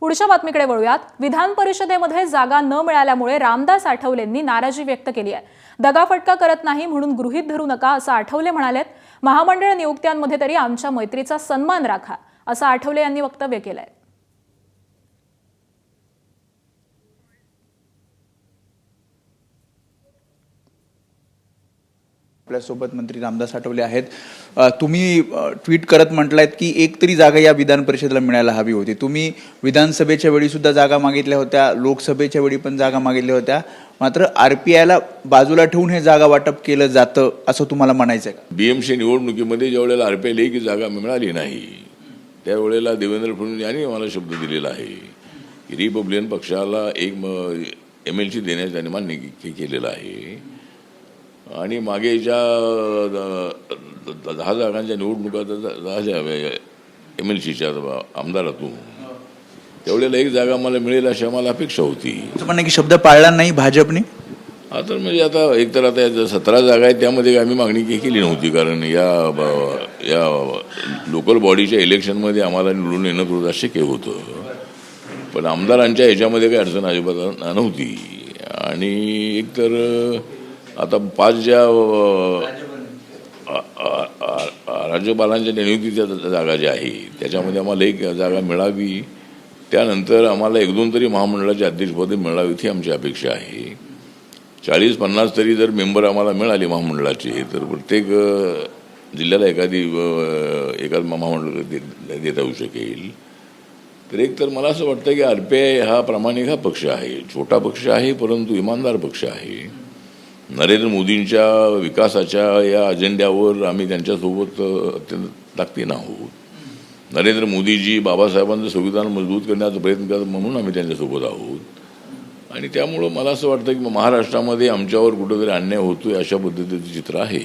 पुढच्या बातमीकडे वळूयात। विधान परिषदेमध्ये जागा न मिळाल्यामुळे रामदास आठवलेंनी नाराजी व्यक्त केली आहे। दगाफटका करत नाही म्हणून गृहीत धरू नका असं आठवले म्हणालेत। महामंडळ नियुक्त्यांमध्ये तरी आमच्या मैत्रीचा सन्मान राखा असं आठवले यांनी वक्तव्य केलंय। आपल्यासोबत मंत्री रामदास आठवले आहेत। तुम्ही ट्विट करत म्हटलात की एक तरी जागा या विधान परिषदेला मिळायला हवी होती। तुम्ही विधानसभेच्या वेळी सुद्धा जागा मागितल्या होत्या, लोकसभेच्या वेळी पण जागा मागितल्या होत्या, मात्र आरपीआयला बाजूला ठेवून हे जागा वाटप केलं जातं असं तुम्हाला म्हणायचं आहे का? बीएमसी निवडणुकीमध्ये ज्या वेळेला आरपीआयला एक जागा मिळाली नाही त्यावेळेला देवेंद्र फडणवीस यांनी मला शब्द दिलेला आहे की रिपब्लिकन पक्षाला एक MLC देण्यास त्यांनी मान्य केलेलं आहे। आणि मागे ज्या 10 जागांच्या निवडणुका 10 MLCच्या आमदारातून त्यावेळेला एक जागा मला मिळेल अशी आम्हाला अपेक्षा होती। म्हणणं की शब्द पाळला नाही भाजपने। आता म्हणजे आता एकतर आता 17 जागा आहेत त्यामध्ये आम्ही मागणी केली नव्हती, कारण या लोकल बॉडीच्या इलेक्शनमध्ये आम्हाला निवडून येणं थोडं शक्य होतं, पण आमदारांच्या ह्याच्यामध्ये काही अडचण अजिबात नव्हती। आणि एकतर आता 5 ज्या राज्यपालांच्या नियुक्तीच्या जागा ज्या आहेत त्याच्यामध्ये आम्हाला एक जागा मिळावी, त्यानंतर आम्हाला 1-2 तरी महामंडळाची अध्यक्षपदे मिळावी ही आमची अपेक्षा आहे। 40-50 तरी जर मेंबर आम्हाला मिळाले महामंडळाचे तर प्रत्येक जिल्ह्याला एका महामंडळ देता येऊ शकेल। तर एक तर मला असं वाटतं की आरपीआय हा प्रामाणिक हा पक्ष आहे, छोटा पक्ष आहे परंतु इमानदार पक्ष आहे। नरेंद्र मोदींच्या विकासाच्या या अजेंड्यावर आम्ही त्यांच्यासोबत अत्यंत ताकदीन आहोत। नरेंद्र मोदीजी बाबासाहेबांचं संविधान मजबूत करण्याचा प्रयत्न करतात म्हणून आम्ही त्यांच्यासोबत आहोत। आणि त्यामुळं मला असं वाटतं की महाराष्ट्रामध्ये आमच्यावर कुठेतरी अन्याय होतोय अशा पद्धतीचं चित्र आहे।